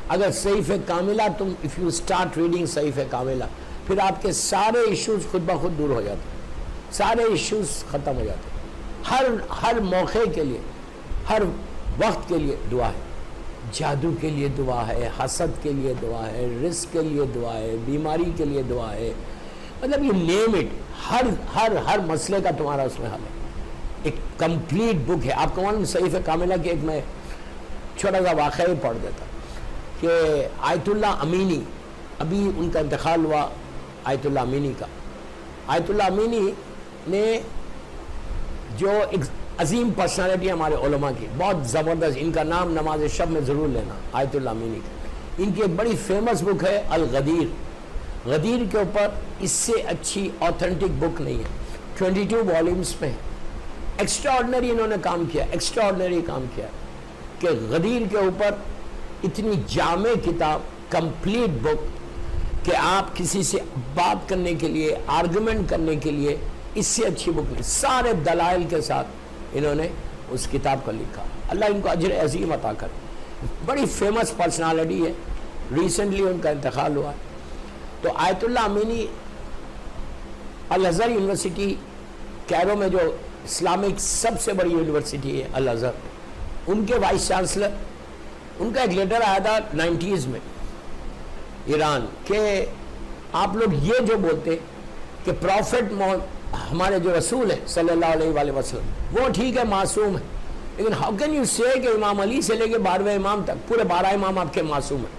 اگر صحیفہ کاملہ تم if you start reading صحیفہ کاملہ، پھر آپ کے سارے ایشوز خود بخود دور ہو جاتے ہیں، سارے ایشوز ختم ہو جاتے ہیں۔ ہر موقع کے لیے، ہر وقت کے لیے دعا ہے، جادو کے لیے دعا ہے، حسد کے لیے دعا ہے، رزق کے لیے دعا ہے، بیماری کے لیے دعا ہے، مطلب یہ نیم اٹ، ہر مسئلے کا تمہارا اس میں حل ہے۔ ایک کمپلیٹ بک ہے۔ آپ کو معلوم صحیفہ کاملہ کی ایک میں چھوٹا سا واقعہ پڑھ دیتا کہ آیت اللہ امینی، ابھی ان کا انتقال ہوا آیت اللہ امینی کا۔ آیت اللہ امینی نے جو ایک عظیم پرسنالٹی ہمارے علماء کی، بہت زبردست، ان کا نام نماز شب میں ضرور لینا، آیت اللہ امینی کا۔ ان کی ایک بڑی فیمس بک ہے الغدیر۔ غدیر کے اوپر اس سے اچھی آتھینٹک بک نہیں ہے، 22 والیومز میں ہے۔ ایکسٹراڈنری انہوں نے کام کیا، ایکسٹراڈنری کام کیا کہ غدیر کے اوپر اتنی جامع کتاب، کمپلیٹ بک کہ آپ کسی سے بات کرنے کے لیے، آرگومنٹ کرنے کے لیے اس سے اچھی بک نہیں، سارے دلائل کے ساتھ انہوں نے اس کتاب کو لکھا۔ اللہ ان کو اجر عظیم عطا کرے۔ بڑی فیمس پرسنالٹی ہے، ریسنٹلی ان کا انتقال ہوا ہے۔ تو آیت اللہ امینی الازہر یونیورسٹی کیرو میں، جو اسلامک سب سے بڑی یونیورسٹی ہے الازہر، ان کے وائس چانسلر، ان کا ایک لیٹر آیا تھا 90s میں ایران کہ آپ لوگ یہ جو بولتے کہ پروفٹ ہمارے جو رسول ہیں صلی اللہ علیہ وآلہ وسلم وہ ٹھیک ہے معصوم ہے، لیکن ہاؤ کین یو سے کہ امام علی سے لے کے 12ویں امام تک پورے 12 امام آپ کے معصوم ہیں؟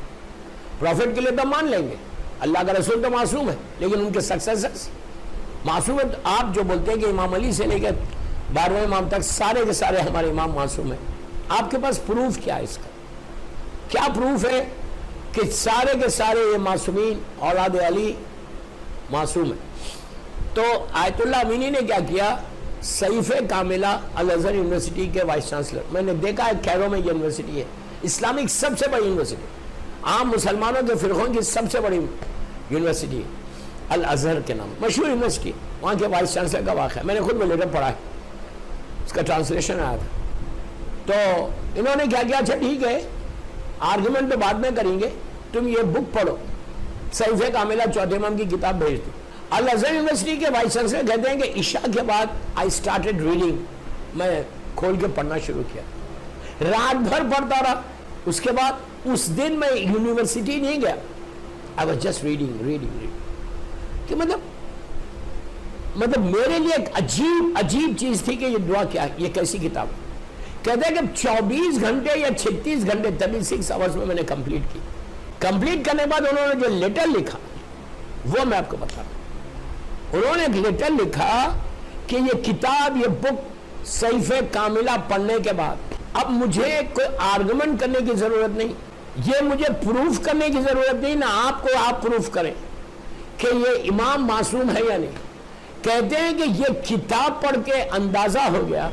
پروفٹ کے لیے تو مان لیں گے، اللہ کا رسول تو معصوم ہے، لیکن ان کے سکسیسرز معصوم ہے۔ آپ جو بولتے ہیں کہ امام علی سے لے کے 12ویں امام تک سارے کے سارے ہمارے امام معصوم ہیں، آپ کے پاس پروف کیا ہے؟ اس کا کیا پروف ہے کہ سارے کے سارے یہ معصومین اولاد علی معصوم ہیں؟ تو آیت اللہ امینی نے کیا کیا، صحیفہ کاملہ الازہر یونیورسٹی کے وائس چانسلر، میں نے دیکھا ہے کیرو میں یونیورسٹی ہے، اسلامک سب سے بڑی یونیورسٹی، عام مسلمانوں کے فرقوں کی سب سے بڑی یونیورسٹی ہے الازہر کے نام، مشہور یونیورسٹی، وہاں کے وائس چانسلر کا واقعہ میں نے خود میں لیٹر پڑھا ہے، اس کا ٹرانسلیشن آیا تھا۔ تو انہوں نے کیا کیا، اچھا ٹھیک ہے آرگومنٹ تو بعد میں کریں گے، تم یہ بک پڑھو، صحیفہ کاملہ چوتھے امام کی کتاب بھیج دو۔ الازہر یونیورسٹی کے وائس چانسلر کہتے ہیں کہ عشاء کے بعد آئی اسٹارٹڈ ریڈنگ، میں کھول کے پڑھنا شروع کیا، رات بھر پڑھتا رہا، اس کے بعد اس دن میں یونیورسٹی نہیں گیا، آئی واز جسٹ ریڈنگ کہ مطلب میرے لیے ایک عجیب چیز تھی کہ یہ دعا کیا ہے، یہ کیسی کتاب ہے۔ کہتے ہیں کہ 24 گھنٹے یا 36 گھنٹے 36 آورز میں نے کمپلیٹ کی۔ کمپلیٹ کرنے کے بعد انہوں نے جو لیٹر لکھا وہ میں آپ کو بتا رہا ہوں۔ انہوں نے ایک لیٹر لکھا کہ یہ کتاب، یہ بک صحیفہ کاملہ پڑھنے کے بعد اب مجھے کوئی آرگومنٹ کرنے کی ضرورت نہیں، یہ مجھے پروف کرنے کی ضرورت نہیں، نہ آپ کو آپ پروف کریں کہ یہ امام معصوم ہے یا نہیں۔ کہتے ہیں کہ یہ کتاب پڑھ کے اندازہ ہو گیا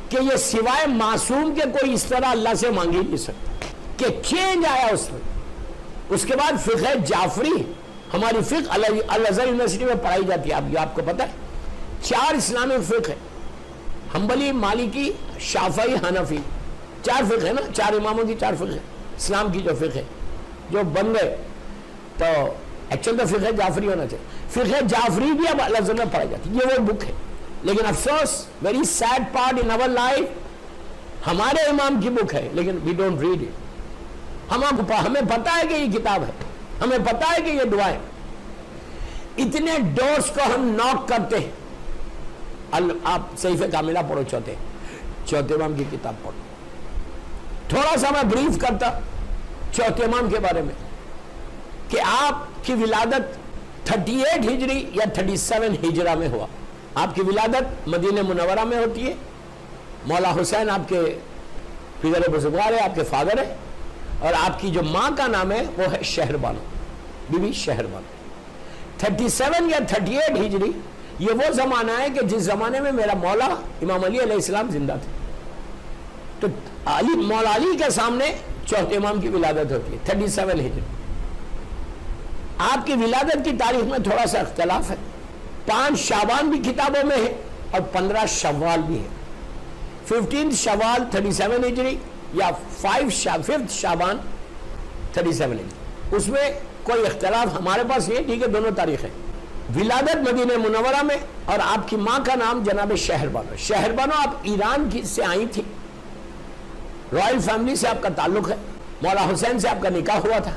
کہ یہ سوائے معصوم کے کوئی اس طرح اللہ سے مانگی نہیں سکتا، کہ چینج آیا اس میں۔ اس کے بعد فقہ جعفری، ہماری فقہ الازہر یونیورسٹی میں پڑھائی جاتی ہے، یہ آپ کو پتہ ہے، 4 اسلامک فقہ ہے، حنبلی، مالکی، شافعی، حنفی، 4 فقہ ہے نا، 4 اماموں کی 4 فقہ ہے، اسلام کی جو فقہ ہے جو بن گئے، تو ایکچوئل تو فقہ جعفری ہونا چاہیے، فقہ جعفری بھی اب الازہر میں پڑھائی جاتی ہے، یہ وہ بک ہے۔ لیکن افسوس، very sad part in our life, ہمارے امام کی بک ہے لیکن وی ڈونٹ ریڈ اٹ۔ ہمیں پتا ہے کہ یہ کتاب ہے، ہمیں پتا ہے کہ یہ دعائیں، اتنے ڈورز کو ہم ناک کرتے ہیں۔ آپ صحیفہ کاملہ پڑھو، چوتھے امام کی کتاب پڑھو۔ تھوڑا سا میں بریف کرتا چوتھے امام کے بارے میں کہ آپ کی ولادت 38 ہجری یا 37 ہجرہ میں ہوا۔ آپ کی ولادت مدینہ منورہ میں ہوتی ہے، مولا حسین آپ کے فگر بزرگوار ہے، آپ کے فادر ہے، اور آپ کی جو ماں کا نام ہے وہ ہے شہر بانو، بی بی شہر بانو۔ 37 یا 38 ہجری یہ وہ زمانہ ہے کہ جس زمانے میں میرا مولا امام علی علیہ السلام زندہ تھے، تو مولا علی کے سامنے چوتھے امام کی ولادت ہوتی ہے 37 ہجری۔ آپ کی ولادت کی تاریخ میں تھوڑا سا اختلاف ہے، 5 شعبان بھی کتابوں میں ہے اور 15 شوال بھی ہے۔ 15 شوال 37 ہجری یا 5 شعبان 37 ہجری. اس میں کوئی اختلاف ہمارے پاس نہیں ہے, ٹھیک ہے, دونوں تاریخیں. ولادت مدینہ منورہ میں, اور آپ کی ماں کا نام جناب شہربانو. شہربانو آپ ایران کی سے آئی تھی, رائل فیملی سے آپ کا تعلق ہے, مولا حسین سے آپ کا نکاح ہوا تھا.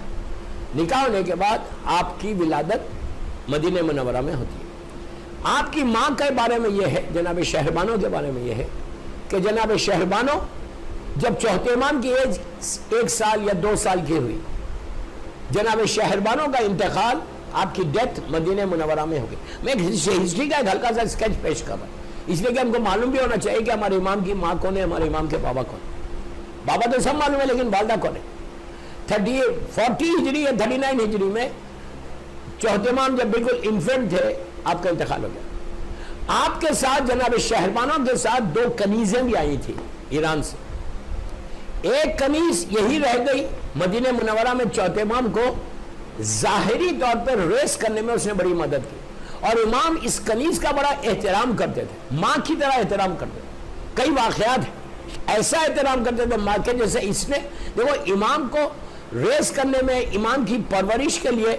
نکاح ہونے کے بعد آپ کی ولادت مدینہ منورہ میں ہوتی ہے. آپ کی ماں کے بارے میں یہ ہے, جناب شہربانو کے بارے میں یہ ہے کہ جناب شہربانو جب چوتھے امام کی ایج 1 سال یا 2 سال کی ہوئی, جناب شہربانو کا انتقال, آپ کی ڈیتھ مدینہ منورہ میں ہوگی. میں ہسٹری کا ایک ہلکا سا اسکیچ پیش کر رہا ہوں, اس لیے کہ ہم کو معلوم بھی ہونا چاہیے کہ ہمارے امام کی ماں کون ہے, ہمارے امام کے بابا کون ہے. بابا تو سب معلوم ہے, لیکن والدہ کون ہے. 40 ہجری یا 39 ہجری میں چوتھے امام جب بالکل انفینٹ تھے, آپ کا انتقال ہو گیا. آپ کے ساتھ جناب شہربانو کے ساتھ 2 کنیزیں بھی آئی تھی ایران سے. ایک کنیز یہی رہ گئی مدینہ منورہ میں, چوتھے امام کو ظاہری طور پر ریس کرنے میں اس نے بڑی مدد کی, اور امام اس کنیز کا بڑا احترام کرتے تھے, ماں کی طرح احترام کرتے تھے. کئی واقعات ہیں ایسا احترام کرتے تھے ماں کے جیسے. اس نے دیکھو امام کو ریس کرنے میں, امام کی پرورش کے لیے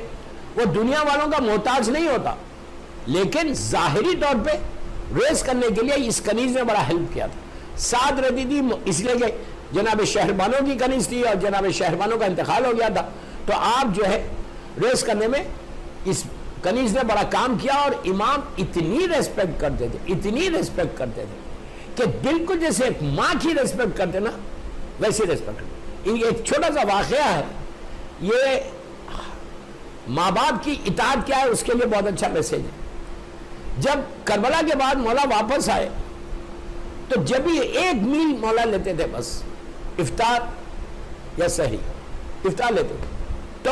وہ دنیا والوں کا محتاج نہیں ہوتا, لیکن ظاہری طور پہ ریس کرنے کے لیے اس کنیز نے بڑا ہیلپ کیا تھا. ساتھ رہتی تھی, اس لیے کہ جناب شہربانو کی کنیز تھی اور جناب شہربانو کا انتقال ہو گیا تھا, تو آپ جو ہے ریس کرنے میں اس کنیز نے بڑا کام کیا. اور امام اتنی ریسپیکٹ کرتے تھے, اتنی ریسپیکٹ کرتے تھے کہ بالکل جیسے ایک ماں کی ریسپیکٹ کرتے نا, ویسی ریسپیکٹ. ایک چھوٹا سا واقعہ ہے, یہ ماں باپ کی اطاعت کیا ہے اس کے لیے بہت اچھا میسج ہے. جب کربلا کے بعد مولا واپس آئے تو جب بھی 1 میل مولا لیتے تھے, بس افطار یا سحری, افطار لیتے تھے. تو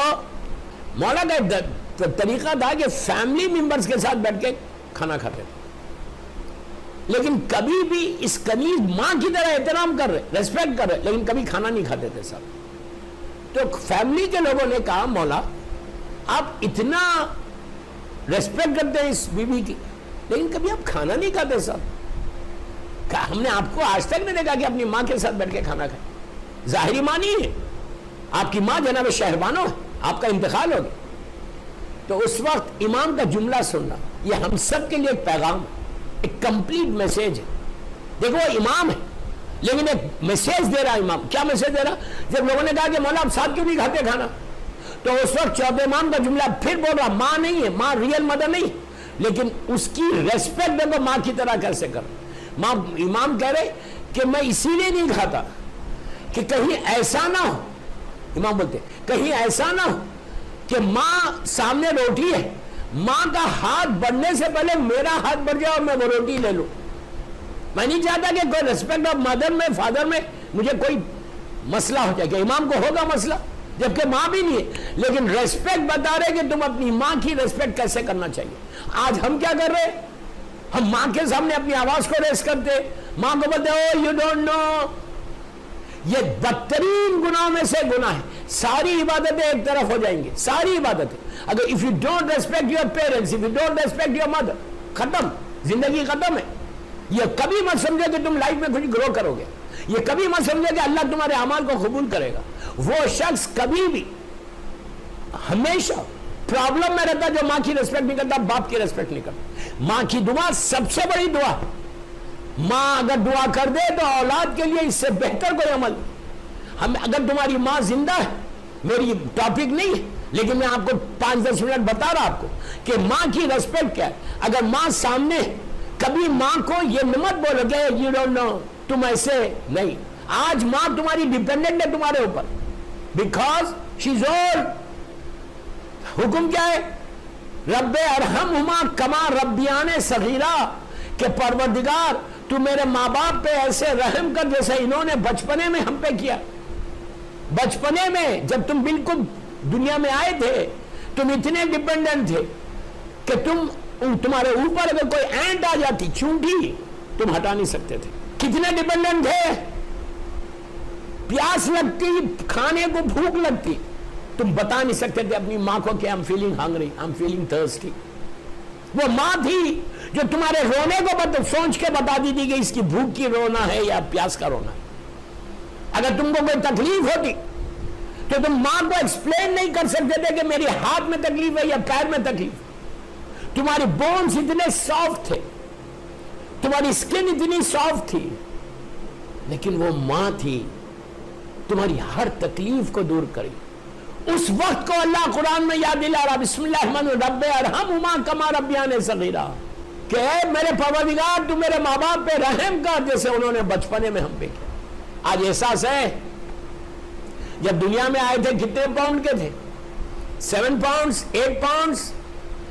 مولا کا طریقہ تھا کہ فیملی ممبرز کے ساتھ بیٹھ کے کھانا کھاتے تھے, لیکن کبھی بھی اس کنیز ماں کی طرح احترام کر رہے, ریسپیکٹ کر رہے, لیکن کبھی کھانا نہیں کھاتے تھے سب. تو فیملی کے لوگوں نے کہا مولا آپ اتنا ریسپیکٹ کرتے ہیں اس بیوی کی, لیکن کبھی آپ کھانا نہیں کھاتے سب. ہم نے آپ کو آج تک نہیں دیکھا کہ اپنی ماں کے ساتھ بیٹھ کے کھانا کھائے. ظاہری ماں نہیں ہے, آپ کی ماں جناب شہربانو ہے, آپ کا انتقال ہو گیا. تو اس وقت امام کا جملہ سننا یہ ہم سب کے لیے ایک پیغام, ایک کمپلیٹ میسج ہے. دیکھو وہ امام ہے لیکن ایک میسج دے رہا امام. کیا میسج دے رہا؟ جب لوگوں نے کہا کہ مولا آپ ساتھ کیوں نہیں کھاتے کھانا, تو اس وقت چوتھے امام کا جملہ پھر بول رہا, ماں نہیں ہے, ماں ریئل مدر نہیں, لیکن اس کی ریسپیکٹ دیکھو ماں کی طرح کیسے کر. ماں امام کہہ رہے کہ میں اسی لیے نہیں کھاتا کہ کہیں ایسا نہ ہو, امام بولتے کہیں ایسا نہ ہو کہ ماں سامنے روٹی ہے, ماں کا ہاتھ بڑھنے سے پہلے میرا ہاتھ بڑھ جائے اور میں وہ روٹی لے لوں. میں نہیں چاہتا کہ کوئی ریسپیکٹ آف مدر میں, فادر میں مجھے کوئی مسئلہ ہو جائے, کہ امام کو ہوگا مسئلہ جبکہ ماں بھی نہیں ہے, لیکن ریسپیکٹ بتا رہے کہ تم اپنی ماں کی ریسپیکٹ کیسے کرنا چاہیے. آج ہم کیا کر رہے ہیں, ہم ماں کے سامنے اپنی آواز کو ریس کرتے, ماں کو بولتے او یو ڈونٹ نو. یہ بدترین گناہوں میں سے گناہ ہے. ساری عبادتیں ایک طرف ہو جائیں گی, ساری عبادتیں. اگر if you don't respect your parents, if you don't respect your mother, ختم, زندگی ختم ہے. یہ کبھی مت سمجھو کہ تم لائف میں کچھ گرو کرو گے, یہ کبھی مت سمجھو کہ اللہ تمہارے اعمال کو قبول کرے گا. وہ شخص کبھی بھی ہمیشہ پرابلم میں رہتا جو ماں کی ریسپیکٹ نہیں کرتا, باپ کی ریسپیکٹ نہیں کرتا. ماں کی دعا سب سے بڑی دعا. ماں اگر دعا کر دے تو اولاد کے لیے اس سے بہتر کوئی عمل. ہم اگر تمہاری ماں زندہ ہے, میری ٹاپک نہیں ہے لیکن میں آپ کو 5-10 منٹ بتا رہا آپ کو کہ ماں کی ریسپیکٹ کیا ہے. اگر ماں سامنے, کبھی ماں کو یہ مت بولو کہ یو ڈونٹ نو, تم ایسے نہیں. آج ماں تمہاری ڈیپینڈنٹ ہے تمہارے اوپر, بیکاز شی از اولڈ. حکم کیا ہے, رب ارحمہما کما ربیان صغیرہ, کہ پروردگار تو میرے ماں باپ پہ ایسے رحم کر جیسے انہوں نے بچپنے میں ہم پہ کیا. بچپنے میں جب تم بالکل دنیا میں آئے تھے تم اتنے ڈیپینڈنٹ تھے کہ تمہارے اوپر اگر کوئی اینٹ آ جاتی, چونٹی, تم ہٹا نہیں سکتے تھے. کتنے ڈیپینڈنٹ تھے. پیاس لگتی, کھانے کو بھوک لگتی, تم بتا نہیں سکتے تھے اپنی ماں کو کہ I'm feeling hungry, I'm feeling thirsty. وہ ماں تھی جو تمہارے رونے کو سوچ کے بتا دی تھی کہ اس کی بھوک کی رونا ہے یا پیاس کا رونا ہے. اگر تم کو کوئی تکلیف ہوتی تو تم ماں کو ایکسپلین نہیں کر سکتے تھے کہ میری ہاتھ میں تکلیف ہے یا پیر میں تکلیف. تمہاری بونز اتنے سافٹ تھے, تمہاری اسکن اتنی سافٹ تھی, لیکن وہ ماں تھی تمہاری ہر تکلیف کو دور کری. اس وقت کو اللہ قرآن میں یاد دلا رہا, بسم اللہ الرحمن الرحیم, رب ارحمہما کما ربیانی صغیرا, کہ اے میرے پروردگار تو میرے ماں باپ پہ رحم کر جیسے انہوں نے بچپنے میں ہم پہ کیا. آج احساس ہے, جب دنیا میں آئے تھے کتنے پاؤنڈ کے تھے؟ 7 پاؤنڈز, 8 پاؤنڈز.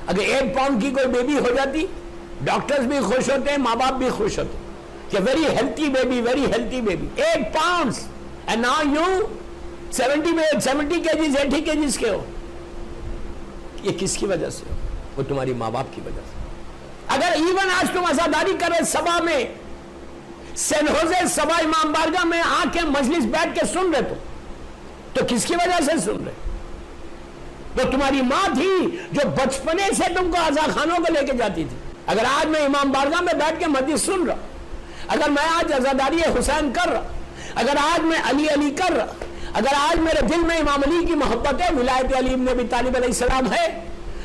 اگر 8 پاؤنڈ کی کوئی بیبی ہو جاتی, ڈاکٹرز بھی خوش ہوتے ہیں, ماں باپ بھی خوش ہوتے ہیں کہ very healthy baby, very healthy baby. 8 pounds, and now you 70 kgs, 80 kgs کے ہو. یہ کس کی وجہ سے ہو؟ وہ تمہاری ماں باپ کی وجہ سے. اگر ایون آج تم عزاداری کرے سبا میں, سین ہوزے سبا امام بارگاہ میں آ کے مجلس بیٹھ کے سن رہے تو کس کی وجہ سے سن رہے؟ وہ تمہاری ماں تھی جو بچپنے سے تم کو عزا خانوں کو لے کے جاتی تھی. اگر آج میں امام بارگاہ میں بیٹھ کے مجلس سن رہا, اگر میں آج عزاداری حسین کر رہا, اگر آج میں علی علی کر رہا, اگر آج میرے دل میں امام علی کی محبت ہے, ولایت علی ابن ابی طالب علیہ السلام ہے,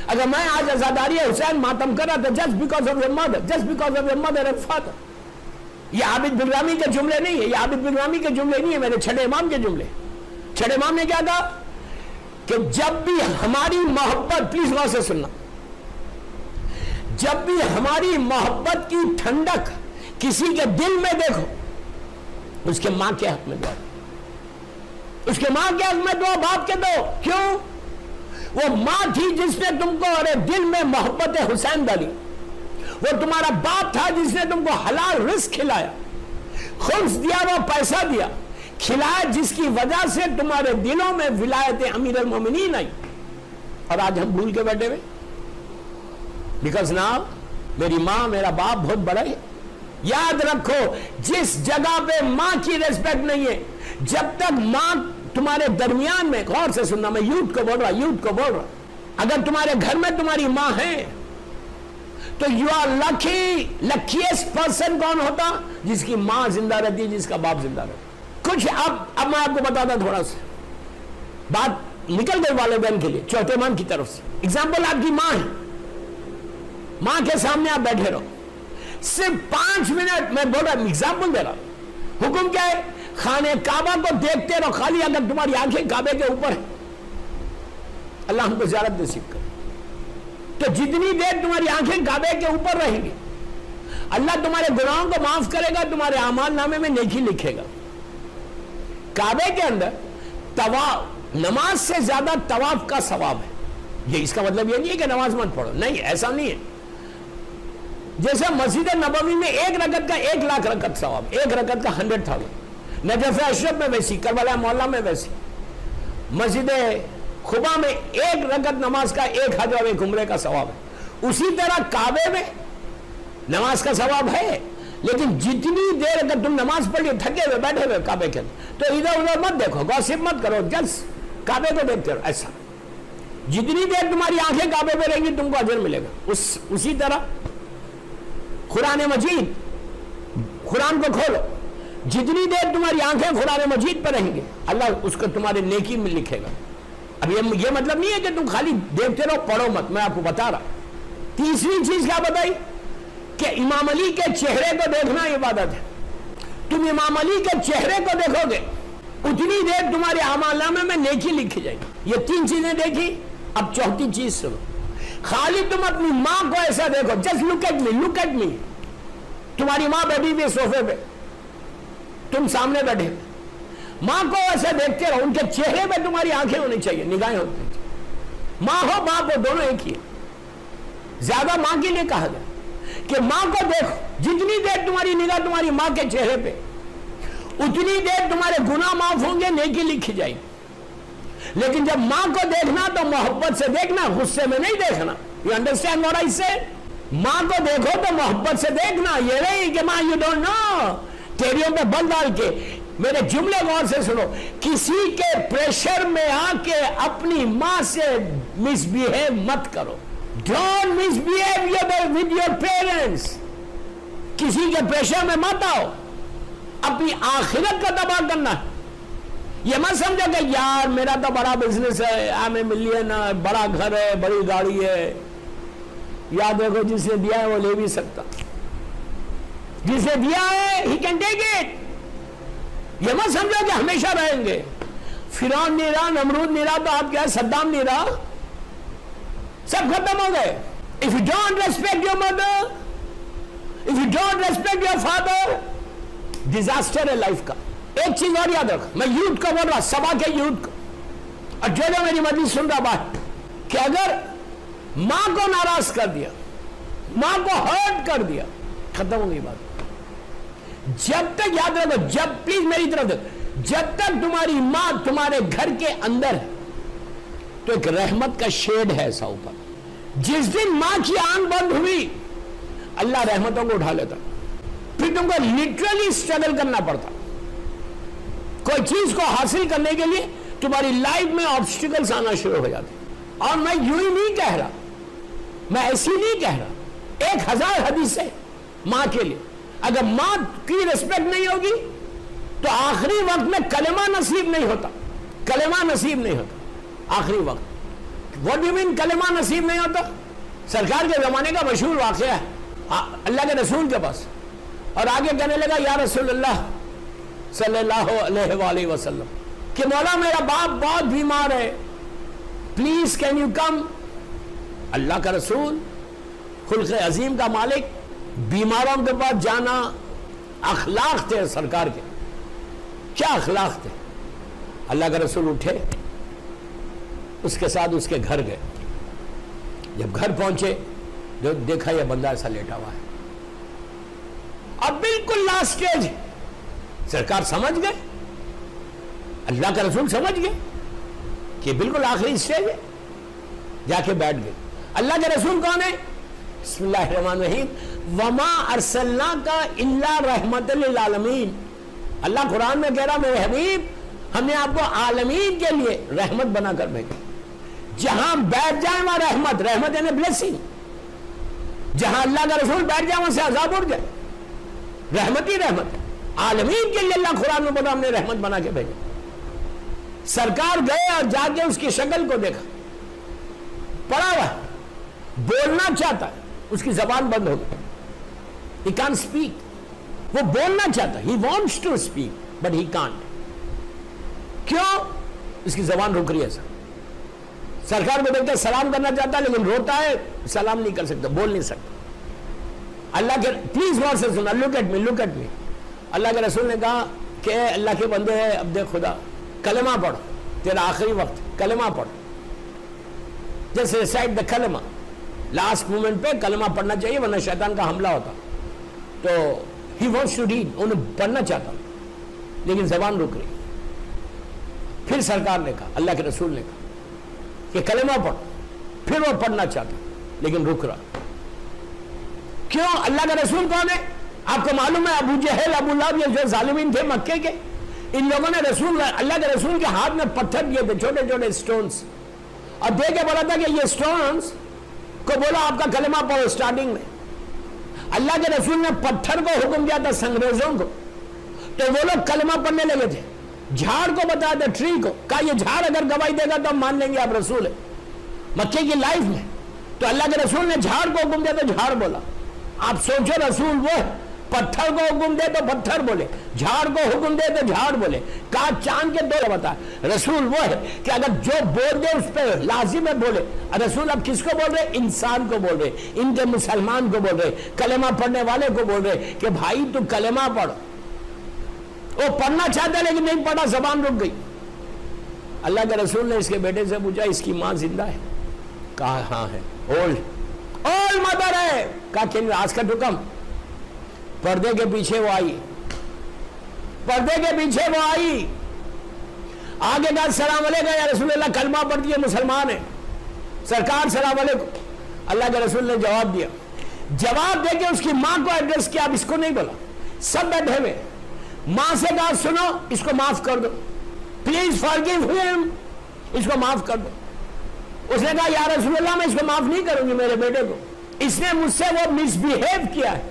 اگر میں آج عزاداری حسین ماتم کر رہا تو just because of your mother, just because of your mother and father. یہ عابد بن کے جملے نہیں ہے, یہ عابد بن کے جملے نہیں ہے, میرے چھٹے امام کے جملے. چھٹے امام نے کیا کہا کہ جب بھی ہماری محبت, پلیز غور سے سننا, جب بھی ہماری محبت کی ٹھنڈک کسی کے دل میں دیکھو, اس کے ماں کے حق میں دعا, اس کے ماں کے حق میں دعا, باپ کے دو. کیوں؟ وہ ماں تھی جس نے تم کو اور دل میں محبت حسین ڈالی, وہ تمہارا باپ تھا جس نے تم کو حلال رزق کھلایا, خمس دیا, وہ پیسہ دیا, کھلایا, جس کی وجہ سے تمہارے دلوں میں ولایت امیر المومنین آئی. اور آج ہم بھول کے بیٹھے ہوئے, بیکاز ناؤ میری ماں میرا باپ بہت بڑا ہے. یاد رکھو, جس جگہ پہ ماں کی ریسپیکٹ نہیں ہے, جب تک ماں تمہارے درمیان میں, غور سے سننا, میں یوتھ کو بول رہا, اگر تمہارے گھر میں تمہاری ماں ہے تو you are lucky. Luckiest person کون ہوتا؟ جس کی ماں زندہ رہتی, جس کا باپ زندہ رہتا. کچھ اب میں آپ کو بتاتا تھوڑا سا بات نکل گئی والدین کے لیے, چوتھے مان کی طرف سے. اگزامپل, آپ کی ماں ہے, ماں کے سامنے آپ بیٹھے رہو, صرف 5 منٹ, میں بول رہا ہوں, ایگزامپل دے رہا ہوں. حکم کیا ہے؟ خانہ کعبہ کو دیکھتے رہو, خالی اگر تمہاری آنکھیں کعبے کے اوپر ہیں, اللہ ہم کو زیارت نصیب کرے, تو جتنی دیر تمہاری آنکھیں کعبے کے اوپر رہیں گی, اللہ تمہارے گناہوں کو معاف کرے گا, تمہارے اعمال نامے میں نیکی لکھے گا. کعبے کے اندر طواف, نماز سے زیادہ طواف کا ثواب ہے. یہ اس کا مطلب یہ نہیں ہے کہ نماز مت پڑھو, نہیں, ایسا نہیں ہے. جیسے مسجد نبوی میں 1 رکعت کا 1 لاکھ رکعت ثواب, 1 رکعت کا 100,000. نجف اشرف میں ویسی, کربلا محلہ میں ویسی, مسجد خبا میں 1 رکعت نماز کا 1 حج اور 1 عمرے کا ثواب ہے. اسی طرح کعبے میں نماز کا ثواب ہے, لیکن جتنی دیر اگر تم نماز پڑھ لی تھکے ہوئے بیٹھے ہوئے کعبے کے اندر, تو ادھر ادھر مت دیکھو, گوسپ مت کرو, جسٹ کعبے کو دیکھتے رہو. ایسا جتنی دیر تمہاری آنکھیں کعبے پہ رہیں گی تم کو اجر ملے گا. اسی طرح قرآن مجید, قرآن کو کھولو, جتنی دیر تمہاری آنکھیں قرآن مجید پہ رہیں گے, اللہ اس کو تمہارے نیکی میں لکھے گا. اب یہ مطلب نہیں ہے کہ تم خالی دیکھتے رہو, پڑھو مت, میں آپ کو بتا رہا. تیسری چیز کیا بتائی کہ امام علی کے چہرے کو دیکھنا عبادت ہے. تم امام علی کے چہرے کو دیکھو گے, اتنی دیر تمہارے اعمال نامے میں نیکی لکھی جائے گی. یہ 3 چیزیں دیکھی. اب چوتھی چیز سنو, خالی تم اپنی ماں کو ایسا دیکھو, just look at me, look at me. تمہاری ماں بیٹھی ہوئی صوفے پہ, تم سامنے بیٹھے, ماں کو ایسے دیکھتے رہو, ان کے چہرے پہ تمہاری آنکھیں ہونی چاہیے, نگاہیں ہونی چاہیے. ماں ہو باپ ہو دونوں ایک ہی ہے. زیادہ ماں کے لیے کہا گیا کہ ماں کو دیکھو, جتنی دیر تمہاری نگاہ تمہاری ماں کے چہرے پہ, اتنی دیر تمہارے گناہ معاف ہوں گے, نیکی لکھی جائے گی. لیکن جب ماں کو دیکھنا تو محبت سے دیکھنا, غصے میں نہیں دیکھنا. یو انڈرسٹینڈ واٹ آئی سے؟ ماں کو دیکھو تو محبت سے دیکھنا, یہ نہیں کہ ماں یو ڈونٹ نو, تیریوں پہ بل ڈال کے. میرے جملے غور سے سنو, کسی کے پریشر میں آ کے اپنی ماں سے مس بیہیو مت کرو. Don't miss behave with your parents. کسی کے پریشر میں مت آؤ, اپنی آخرت کا تباہ کرنا ہے. یہ مت سمجھو کہ یار میرا تو بڑا بزنس ہے, آئی ایم ملین, بڑا گھر ہے, بڑی گاڑی ہے, یاد دیکھو جس نے دیا ہے وہ لے بھی سکتا, جس نے دیا ہے ہی کین ٹیک اٹ. یہ مت سمجھو کہ ہمیشہ رہیں گے. فرعون نہیں رہا, نمرود نہیں رہا, تو آپ کیا ہے, صدام نہیں رہا, سب ختم ہو گئے. If you don't respect your mother, if you don't respect your father, disaster ہے لائف کا. ایک چیز اور یاد رکھ, میں یوتھ کو بول رہا, سبا کے یوتھ کو, اور جو میری مجلس سن رہا بات, کہ اگر ماں کو ناراض کر دیا, ماں کو ہرٹ کر دیا, ختم ہو گئی بات. جب تک یاد رکھو, جب پلیز میری طرف دیکھو, جب تک تمہاری ماں تمہارے گھر کے اندر ہے تو ایک رحمت کا شیڈ ہے ایسا اوپر. جس دن ماں کی آنکھ بند ہوئی, اللہ رحمتوں کو اٹھا لیتا, پھر تم کو لٹرلی اسٹرگل کرنا پڑتا. کوئی چیز کو حاصل کرنے کے لیے تمہاری لائف میں آبسٹیکلز آنا شروع ہو جاتے. اور میں یوں ہی نہیں کہہ رہا, میں ایسی نہیں کہہ رہا, 1000 حدیثیں ماں کے لیے. اگر ماں کی ریسپیکٹ نہیں ہوگی تو آخری وقت میں کلمہ نصیب نہیں ہوتا, کلمہ نصیب نہیں ہوتا آخری وقت. What do you mean کلمہ نصیب نہیں ہوتا؟ سرکار کے زمانے کا مشہور واقعہ ہے, اللہ کے رسول کے پاس, اور آگے کہنے لگا یا رسول اللہ صلی اللہ علیہ وآلہ وسلم کہ مولا میرا باپ بہت بیمار ہے, پلیز کین یو کم. اللہ کا رسول, خلق عظیم کا مالک, بیماروں کے پاس جانا اخلاق تھے سرکار کے. کیا اخلاق تھے؟ اللہ کا رسول اٹھے, اس کے ساتھ اس کے گھر گئے. جب گھر پہنچے جو دیکھا یہ بندہ ایسا لیٹا ہوا ہے, اب بالکل لاسٹ سٹیج. سرکار سمجھ گئے, اللہ کا رسول سمجھ گئے کہ بالکل آخری سٹیج ہے, جا کے بیٹھ گئے. اللہ کے رسول کون ہے؟ بسم اللہ الرحمن الرحیم, وما ارسلناک الا رحمت للعالمین. اللہ قرآن میں کہہ رہا میرے حبیب ہم نے آپ کو عالمین کے لیے رحمت بنا کر بھیجا. جہاں بیٹھ جائیں وہاں رحمت, رحمت یعنی بلیسنگ. جہاں اللہ کا رسول بیٹھ جائے وہاں سے عذاب اڑ جائے, رحمت ہی رحمت ہے. عالمین کے لیے اللہ قرآن میں بولا ہم نے رحمت بنا کے بھیجا. سرکار گئے اور جا کے اس کی شکل کو دیکھا, پڑا ہوا ہے, بولنا چاہتا ہے, اس کی زبان بند ہو گئی, he can't speak. وہ بولنا چاہتا ہے, he wants to speak but he can't. کیوں؟ اس کی زبان رک رہی ہے. سرکار کو دیکھتے سلام کرنا چاہتا ہے لیکن روتا ہے, سلام نہیں کر سکتا, بول نہیں سکتا. اللہ کے پلیز غور سے سننا, look at me, look at me. اللہ کے رسول نے کہا کہ اللہ کے بندے ہیں, اب دیکھ خدا, کلمہ پڑھ, تیرا آخری وقت, کلمہ پڑھ. جیسے ریسائٹ دا کلمہ, لاسٹ مومنٹ پہ کلمہ پڑھنا چاہیے ورنہ شیطان کا حملہ ہوتا. تو ہی وانٹس ٹو ریڈ, انہیں پڑھنا چاہتا لیکن زبان رک رہی. پھر سرکار نے کہا, اللہ کے رسول نے کہا کہ کلمہ پڑھ. پھر وہ پڑھنا چاہتا لیکن رک رہا. کیوں؟ اللہ کا رسول کون ہے؟ آپ کو معلوم ہے, ابو جہل, ابو لہب, یہ جو ظالمین تھے مکے کے, ان لوگوں نے رسول, اللہ کے رسول کے ہاتھ میں پتھر دیے تھے, چھوٹے چھوٹے سٹونز, اور دے کے بولا تھا کہ یہ سٹونز کو بولا آپ کا کلمہ پڑھو. اسٹارٹنگ میں اللہ کے رسول نے پتھر کو حکم دیا تھا, سنگریزوں کو, تو وہ لوگ کلمہ پڑھنے لگے تھے. جھاڑ کو بتایا تھا, ٹری کو, کہا یہ جھاڑ اگر گواہی دے گا تو ہم مان لیں گے آپ رسول ہیں مکے کی لائف میں. تو اللہ کے رسول نے جھاڑ کو حکم دیا تو جھاڑ بولا. آپ سوچو, رسول وہ ہے, پتھر کو حکم دے تو پتھر بولے, جھاڑ کو حکم دے تو جھاڑ بولے. کہا چاند کے دو بتا, رسول وہ ہے کہ اگر جو بول دے اس پہ لازم ہے بولے. رسول اب کس کو بول رہے؟ انسان کو بول رہے, ان کے مسلمان کو بول رہے, کلمہ پڑھنے والے کو بول رہے کہ بھائی تو کلمہ پڑھ. وہ پڑھنا چاہتا لیکن نہیں پڑھا, زبان رک گئی. اللہ کے رسول نے اس کے بیٹے سے پوچھا اس کی ماں زندہ ہے؟ کہا ہاں ہے, اولڈ مدر ہے. کہا کہ آج کا حکم, پردے کے پیچھے وہ آئی, پردے کے پیچھے وہ آئی, آگے کہا السلام علیکم یا رسول اللہ, کلمہ پڑھ دیے, مسلمان ہے. سرکار سلام علیکم. اللہ کے رسول نے جواب دیا, جواب دے کے اس کی ماں کو ایڈریس کیا, اب اس کو نہیں بولا, سب بیٹھے ہوئے. ماں سے کہا سنو اس کو معاف کر دو, پلیز فارگیو ہم, اس کو معاف کر دو. اس نے کہا یا رسول اللہ میں اس کو معاف نہیں کروں گی, میرے بیٹے کو, اس نے مجھ سے وہ مس بیہیو کیا ہے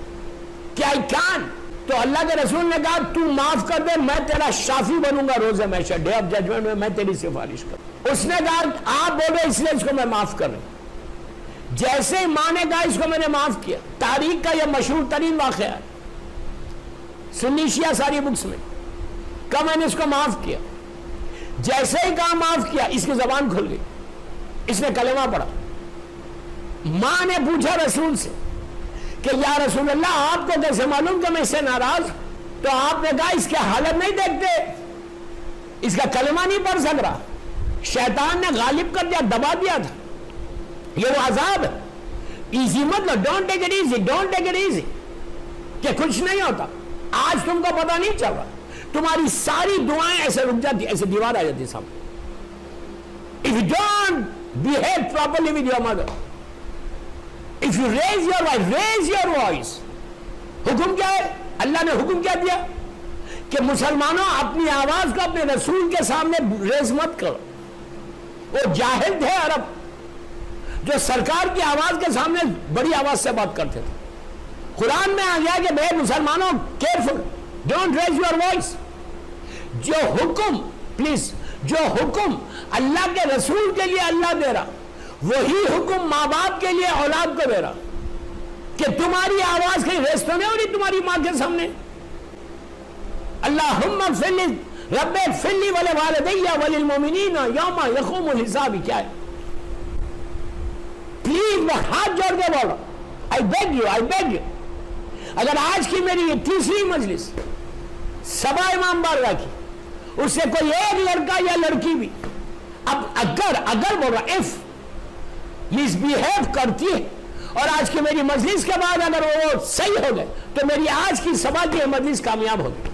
کہ I can't. تو اللہ کے رسول نے کہا تو معاف کر دے، میں تیرا شافی بنوں گا روز محشر، ڈے آف ججمنٹ میں تیری سفارش کروں۔ اس نے کہا آپ بولے اس لیے اس کو میں معاف کر رہا ہوں۔ جیسے ہی ماں نے کہا اس کو میں نے معاف کیا، تاریخ کا یہ مشہور ترین واقعہ ہے سنی شیعہ ساری بکس میں، کہا میں نے اس کو معاف کیا۔ جیسے ہی کہا معاف کیا، اس کی زبان کھل گئی، اس نے کلمہ پڑھا۔ ماں نے پوچھا رسول سے کہ یا رسول اللہ آپ کو کیسے معلوم کہ میں اس سے ناراض ہوں؟ تو آپ نے کہا اس کے حالت نہیں دیکھتے، اس کا کلمہ نہیں پڑھ سک رہا، شیطان نے غالب کر دیا، دبا دیا تھا، یہ وہ عذاب ہے۔ ایزی مت لو، don't take it easy, don't take it easy, کہ کچھ نہیں ہوتا۔ آج تم کو پتہ نہیں چل رہا، تمہاری ساری دعائیں ایسے رک جاتی، ایسے دیوار آ جاتی سامنے۔ If you don't behave properly with your mother, if you raise your voice, raise your voice. حکم کیا ہے؟ اللہ نے حکم کیا دیا کہ مسلمانوں اپنی آواز کو اپنے رسول کے سامنے ریز مت کرو۔ وہ جاہل تھے عرب جو سرکار کی آواز کے سامنے بڑی آواز سے بات کرتے تھے۔ قرآن میں آ گیا کہ بے مسلمانوں careful, don't raise your voice. جو حکم پلیز جو حکم اللہ کے رسول کے لیے اللہ دے رہا، وہی حکم ماں باپ کے لیے اولاد کو دے رہا کہ تمہاری آواز کہیں ریس تو نہیں ہو رہی تمہاری ماں کے سامنے۔ اللہم اغفر لی رب اغفر لی ولوالدی وللمؤمنین یوم یقوم الحساب، کیا ہے؟ پلیز میں ہاتھ جوڑ کے بول رہا ہوں، I beg you, I beg you۔ اگر آج کی میری یہ تیسری مجلس سبا امام بارگاہ کی، اس سے کوئی ایک لڑکا یا لڑکی بھی اب اگر بول رہا اف مس بیہیو کرتی ہے، اور آج کی میری مجلس کے بعد اگر وہ صحیح ہو گئے تو میری آج کی سبا کی مجلس کامیاب ہوگی۔